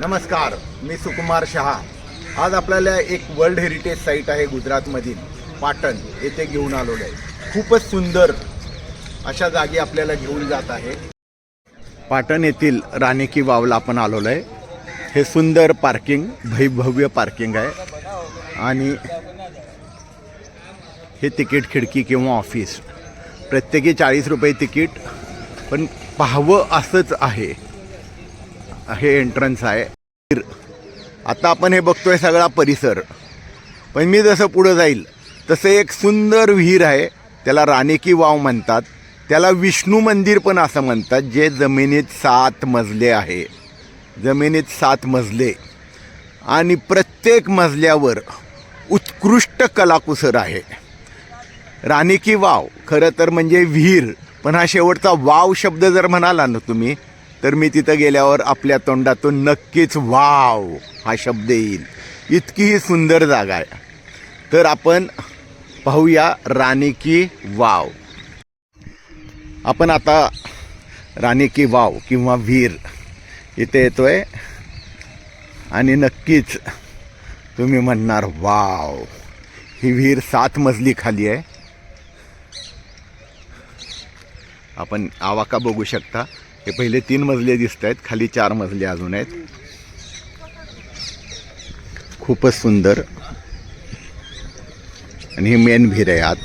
नमस्कार, मी सुकुमार शहा। आज आपल्याला एक वर्ल्ड हेरिटेज साईट आहे गुजरातमधील पाटण येथे घेऊन आलेलो आहे। खूपच सुंदर अशा जागी आपल्याला घेऊन जात आहे। पाटण येथील राणी की वावला आपण आलेलो आहे। हे सुंदर पार्किंग, भव्य पार्किंग आहे आणि हे तिकीट खिडकी किंवा ऑफिस प्रत्येकी 40 रुपये तिकीट, पण पाहावं असंच आहे। हे एंट्रन्स आहे। आता आपण हे बघतोय सगळा परिसर, पण मी जसं पुढे जाईल तसं एक सुंदर विहीर आहे, त्याला राणी की वाव म्हणतात। त्याला विष्णू मंदिर पण असं म्हणतात, जे जमिनीत 7 मजले आहे। जमिनीत 7 मजले आणि प्रत्येक मजल्यावर उत्कृष्ट कलाकुसर आहे। राणी की वाव खरं तर म्हणजे विहीर, पण हा शेवटचा वाव शब्द जर म्हणाला ना तुम्ही, तर मी तिथं गेल्यावर आपल्या तोंडातून नक्कीच वाव हा शब्द येईल। इतकी ही सुंदर जागा आहे। तर आपण पाहूया राणी की वाव। आपण आता राणी की वाव किंवा विहीर इथे येतोय आणि नक्कीच तुम्ही म्हणणार वाव। ही विहीर 7 मजली खाली आहे। आपण आवाका बघू शकता। हे पहिले 3 मजले दिसत आहेत, खाली 4 मजले अजून आहेत। खूपच सुंदर आणि ही मेन विहीर आहे आत।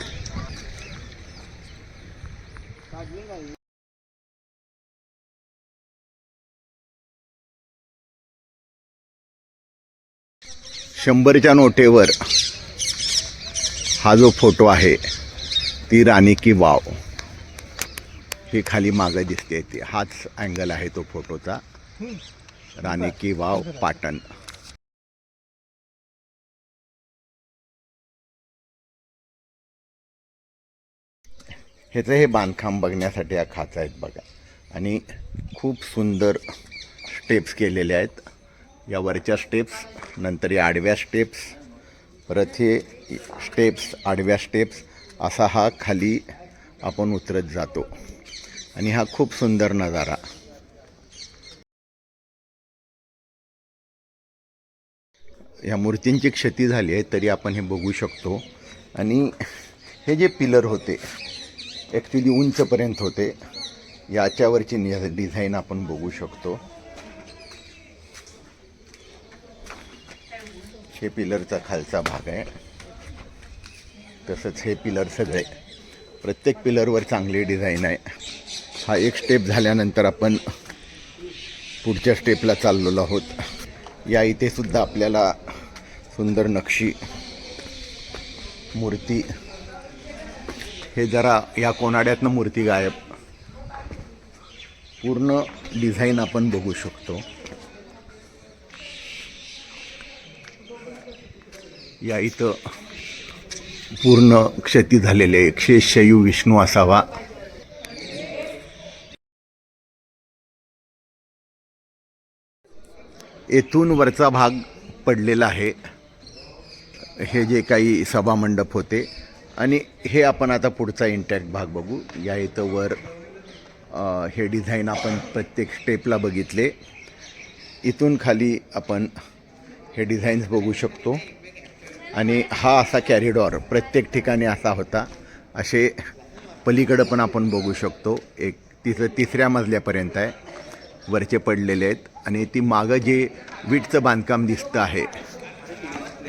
शंभरच्या नोटेवर हा जो फोटो आहे ती राणी की वाव, ही खाली मागे दिसते ती, हाच अँगल आहे तो फोटोचा। राणी की वाव पाटण। ह्याचं हे बांधकाम बघण्यासाठी हा खाचा आहेत बघा, आणि खूप सुंदर स्टेप्स केलेले आहेत। या वरच्या स्टेप्स, नंतर या आडव्या स्टेप्स, परत हे स्टेप्स, आडव्या स्टेप्स, असा हा खाली आपण उतरत जातो आणि हा खूप सुंदर नजारा। या मूर्तींची क्षती झाली आहे तरी आपण हे बघू शकतो। आणि हे जे पिलर होते ॲक्च्युली उंचपर्यंत होते, याच्यावरची डिझाईन आपण बघू शकतो। हे पिलरचा खालचा भाग आहे, तसंच हे पिलर सगळे, प्रत्येक पिलरवर चांगली डिझाईन आहे। हा एक स्टेप झाल्यानंतर आपण पुढच्या स्टेपला चाललेलो आहोत। या इथे सुद्धा आपल्याला सुंदर नक्षी मूर्ती, हे जरा या कोनाड्यातनं मूर्ती गायब, पूर्ण डिझाईन आपण बघू शकतो। या इथं पूर्ण क्षती झालेले शेषशायू विष्णू असावा। येथून वरचा भाग पडलेला आहे, हे जे काही सभामंडप होते। आणि हे आपण आता पुढचा इंटॅक्ट भाग बघू। या इथं वर हे डिझाईन आपण प्रत्येक स्टेपला बघितले। इथून खाली आपण हे डिझाईन्स बघू शकतो। आणि हा असा कॅरिडॉर प्रत्येक ठिकाणी असा होता, असे पलीकडं पण आपण बघू शकतो। एक तिसऱ्या मजल्यापर्यंत आहे, वरचे पडलेले आहेत। आणि ती मागं जे वीटचं बांधकाम दिसतं आहे,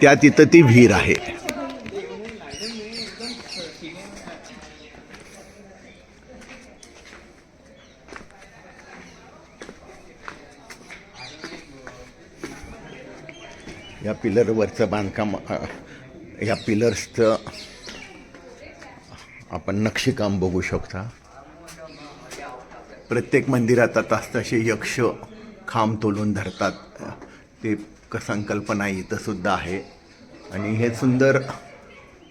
त्या तिथं ती विहीर आहे। या पिलरवरचं बांधकाम, या पिलर्सचं आपण नक्षीकाम बघू शकता। प्रत्येक मंदिरात आता तसे यक्ष खांब तोलून धरतात, ते संकल्पना इथं सुद्धा आहे। आणि हे सुंदर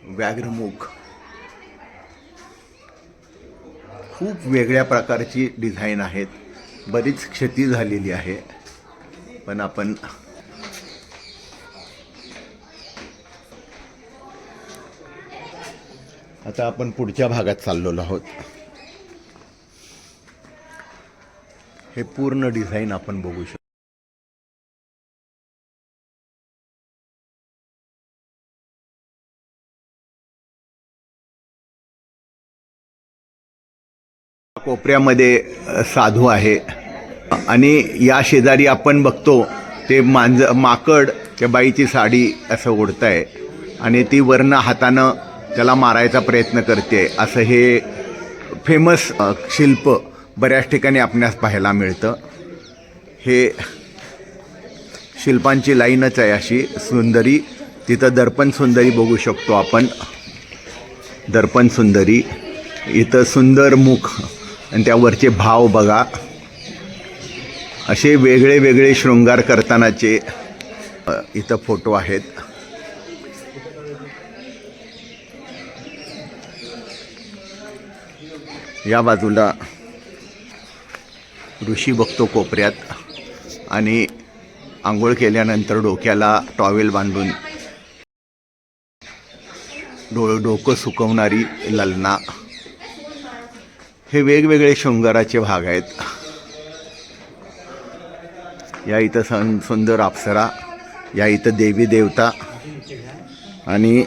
व्याघ्रमुख, खूप वेगळ्या प्रकारची डिझाईन आहेत। बरीच क्षती झालेली आहे, पण आपण आता पुढच्या भागात चाललेलो आहोत। हे पूर्ण डिझाईन आपण बघू शकतो। कोपऱ्यामध्ये साधू आहे आणि या शेजारी आपण बघतो ते माकड त्या बाईची साडी असं ओढतंय आणि ती वरनं हातानं त्याला मारायचा प्रयत्न करते. असं हे फेमस शिल्प बऱ्याच ठिकाणी आपणास पाहायला मिळतं. हे शिल्पांची लाईनच आहे अशी सुंदरी. तिथं दर्पण सुंदरी बघू शकतो आपण. दर्पण सुंदरी, इथं सुंदर मुख आणि त्यावरचे भाव बघा. असे वेगळे वेगळे शृंगार करतानाचे इथं फोटो आहेत. या बाजूला ऋषी बघतो कोपऱ्यात आणि आंघोळ केल्यानंतर डोक्याला टॉवेल बांधून डोकं सुकवणारी ललना. हे वेगवेगळे शृंगाराचे भाग आहेत. या इथं सुंदर अप्सरा, या इथं देवी देवता आणि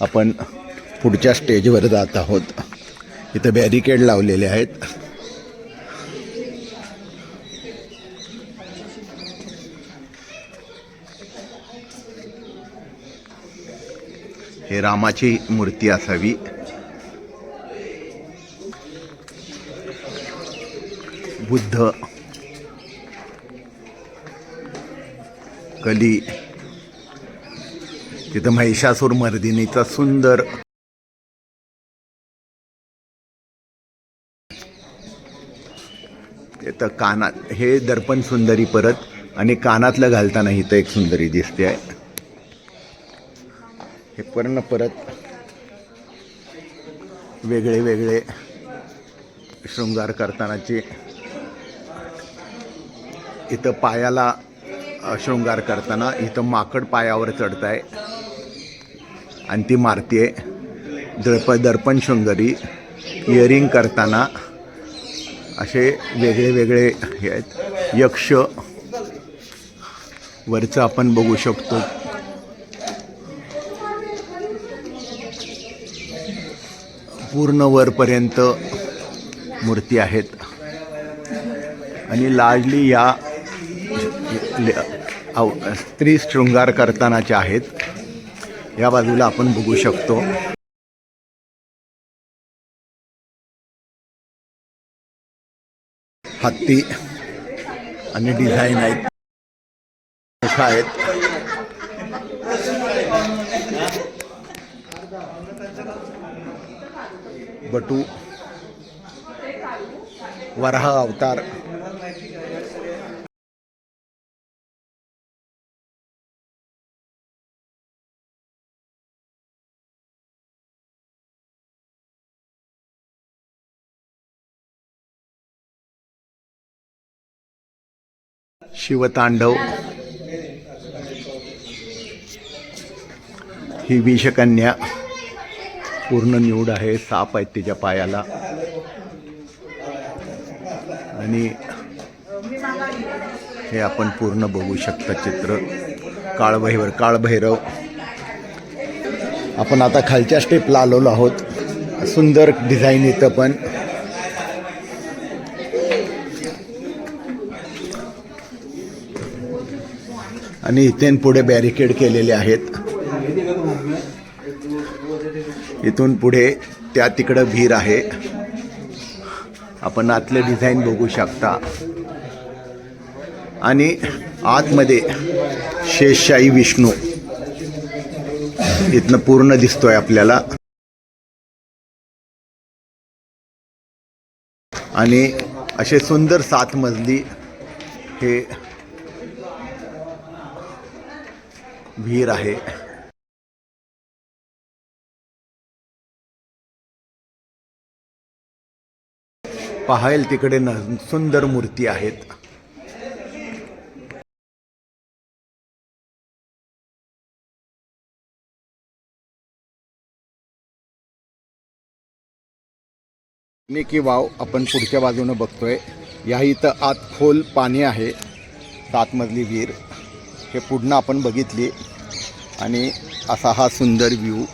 आपण पुढच्या स्टेजवर जात आहोत. इथं बॅरिकेड लावलेले आहेत. हे रामाची मूर्ती असावी. बुद्ध, कली, तिथं महिषासूर मर्दिनीचा सुंदर तिथं कानात हे दर्पण सुंदरी परत आणि कानातलं घालताना इथं एक सुंदरी दिसते आहे. हे पूर्ण परत वेगळे वेगळे शृंगार करतानाचे. इथं पायाला शृंगार करताना इथं माकड पायावर चढत आहे आणि ती मारते. दर्पण शृंगारी इयरिंग करताना असे वेगळे वेगळे हे आहेत. यक्ष वरचं आपण बघू शकतो. पूर्ण वरपर्यंत मूर्ती आहेत आणि लाडली या स्त्री शृंगार करतानाच्या आहेत. या बाजूला आपण बघू शकतो हत्ती आणि डिझाईन आहेत. बटू, वराह अवतार, शिवतांडव, ही विषकन्या पूर्ण न्यूड आहे. साप आहेत तिच्या पायाला आणि हे आपण पूर्ण बघू शकता चित्र. काळभैरव. आपण आता खालच्या स्टेपला आलेलो आहोत. सुंदर डिझाईन इथं पण. आणि इथून पुढे बॅरिकेड केलेले आहेत. इथून पुढे त्या तिकडं विहीर आहे. आपण आतलं डिझाईन बघू शकता आणि आतमध्ये शेषशाही विष्णू इथनं पूर्ण दिसतोय आपल्याला. आणि असे सुंदर 7 मजली हे विहीर आहे. पाहायला तिकडे सुंदर मूर्ती आहेत. की वाव आपण पुढच्या बाजूने बघतोय. या इथं आत खोल पाणी आहे. 7 मजली विहीर हे पुढनं आपण बघितली आणि असा हा सुंदर व्ह्यू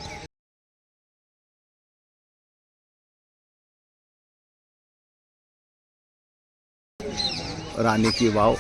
राणी की वाव